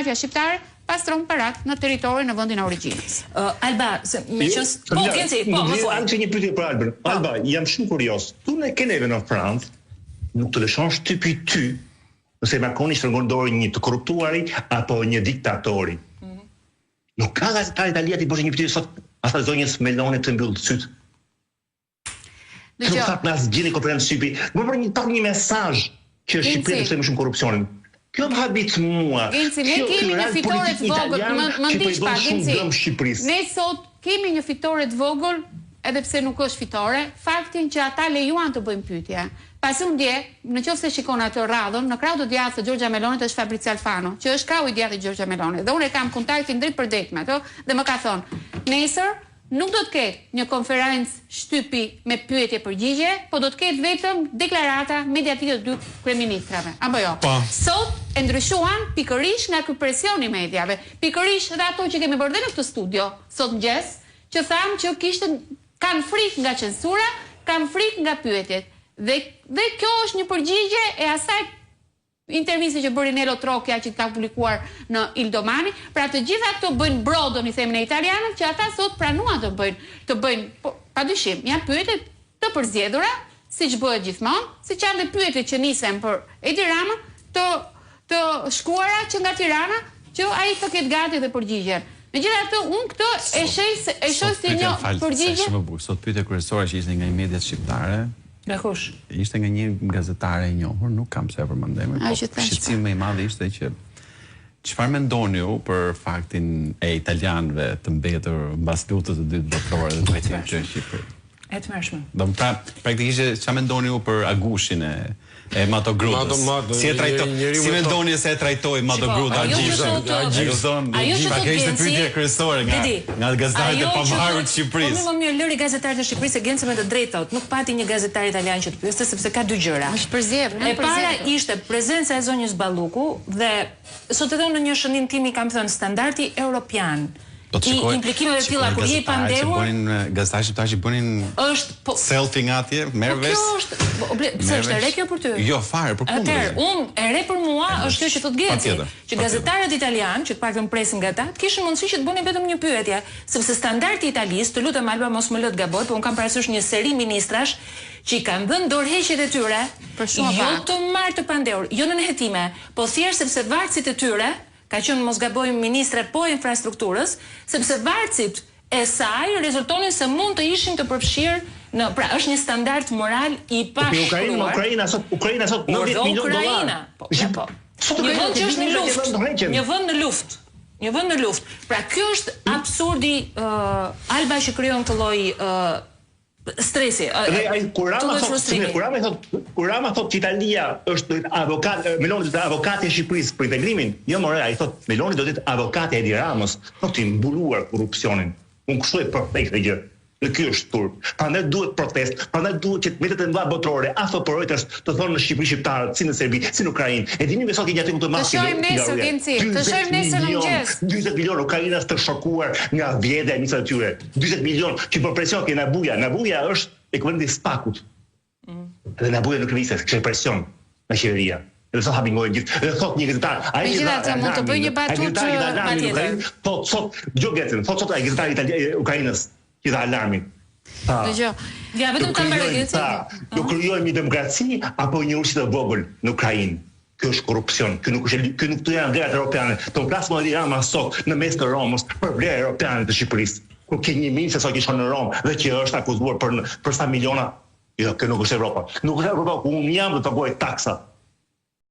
mafja shqiptare pastron parat në territorin në vendin e origjinës. Alba, me qësë... Po, Genci, po, më thuaj. Që një pyetje për Albën. Alba, jam shumë kurios. Tu në Keneve në Francë, nuk të lëshon shtypi ty, nëse Macroni shtrëngon dorë një të korruptuari apo një diktatori. Nuk ka gazetar italian ti bësh një pyetje sot, ata zonjës Meloni të mbyll syt. Kjo fat nas gjeni konferencë shtypi. Më për një mesazh që Shqipëria të më shumë korrupsionin. Kjo më habit mua. Genci, ne kemi një fitore të vogël, më ndiq pa, Genci. Ne sot kemi një fitore të vogël, edhe pse nuk është fitore, faktin që ata lejuan të bëjmë pyetje. Pasi unë dje, në qoftë se shikon atë radhën, në krau të djathtë të Giorgia Melonit është Fabrizio Alfano, që është krau i djathtë i Giorgia Melonit. Dhe unë e kam kontaktin drejt për drejt me ato dhe më ka thonë, nesër nuk do të ketë një konferencë shtypi me pyetje përgjigje, po do të ketë vetëm deklarata mediatike të dy kryeministrave. Apo jo? Sot e ndryshuan pikërisht nga ky presion i mediave. Pikërisht dhe ato që kemi bërë në këtë studio sot mëngjes, që thamë që kanë frikë nga censura, kanë frikë nga pyetjet. Dhe kjo është një përgjigje e asaj interviste që bëri Nelo Trokja që ka publikuar në Il Domani, pra të gjitha këto bëjnë brodën i themin e italianët që ata sot pranuan të bëjnë padyshim, janë pyetjet të përzgjedhura, siç bëhet gjithmonë, siç janë dhe pyetjet që nisen për Edi Rama, të shkuara që nga Tirana, që ai të ketë gati dhe përgjigjen. Megjithatë, unë këtë e shoh si një përgjigje. Sot pyetja kryesore që ishte nga mediat shqiptare. Nga kush? Ishte nga një gazetare e njohur, nuk kam pse përmendem, po shqetësimi më i madh ishte që çfarë mendoni ju për faktin e italianëve të mbetur mbas lutjes së dytë botërore të Shqipërisë? E të mërshme. Do më praktikisht çfarë mendoni ju për Agushin e Mato Grudës? Si mendoni se e trajtoi Mato Gruda Agjishën? Pra kjo ishte pyetja kryesore nga gazetarët e pavarur të Shqipërisë. Po më mirë lëri gazetarët e Shqipërisë se Genci me të drejtë thotë, nuk pati një gazetar italian që të pyeste sepse ka dy gjëra. Është përzierje. E para ishte prezenca e zonjës Balluku dhe sot edhe në një shënim tim i kam thënë standardi europian i implikimeve të tilla kur je i pandehur. Gazetarë shqiptarë që bënin selfie nga atje, merr vesh. Pse është e re kjo për ty? Jo, fare, për kundër. Atëherë, unë e re për mua është kjo që thotë Genci, që gazetarët italianë, që të paktën presin nga ata, kishin mundësi që të bënin vetëm një pyetje, sepse standardi i Italisë, të lutem Alba mos më lë të gaboj, por unë kam parasysh një seri ministrash që i kanë dhënë dorëheqjet e tyre, jo të marrë të pandehur, jo në nehetime, po thjesht sepse varësit e tyre ka qenë mos gabojmë ministre po infrastrukturës, sepse varësit e saj rezultonin se mund të ishin të përfshirë pra është një standard moral i pashkruar. Ukraina sot $90 milionë. Një vend që është në luftë. Një vend në luftë. Pra kjo është absurdi Alba që krijon këtë lloj stresi. Kurama thot që Italia është avokat, Meloni do të avokati e Shqipërisë për integrimin. Jo more, ai thot Meloni do të jetë avokati e Edi Ramës, për të mbuluar korrupsionin. Unë kështu e përfekt dhe gjë. Dhe ky është turp. Prandaj duhet protest, prandaj duhet që mediat e mëdha botërore, ato po Reuters të thonë në Shqipëri shqiptarët, si në Serbi, si në Ukrainë. E dini me sa që gjatë këtë masë. Të shohim nesër Genci, të shohim nesër në mëngjes. 40 milionë ukrainas të shokuar nga vjedhja e nisë të tyre. 40 milionë që për presion ke Nabuja. Nabuja është ekuivalenti i Spakut. Dhe Nabuja nuk nisë, kishte presion nga qeveria. Edhe sot hapingojnë gjithë. Edhe thot një gazetar, ai mund të bëjë një batutë patjetër. Thot sot Gjogetin, thot sot ai gazetari italian Ukrainës që dha alarmin. Dëgjoj. Ja vetëm ta mbajë Genci. Do krijojmë një demokraci apo një urësi të vogël në Ukrainë. Kjo është korrupsion. Ky nuk të janë vlerat europiane. Ton plas më Edi Rama sot në mes të Romës për vlerat europiane të Shqipërisë. Kur ke një ministër sot që shkon në Romë dhe që është akuzuar për sa miliona. Jo, kjo nuk është Evropa. Nuk është Evropa ku unë jam do të pagoj taksa.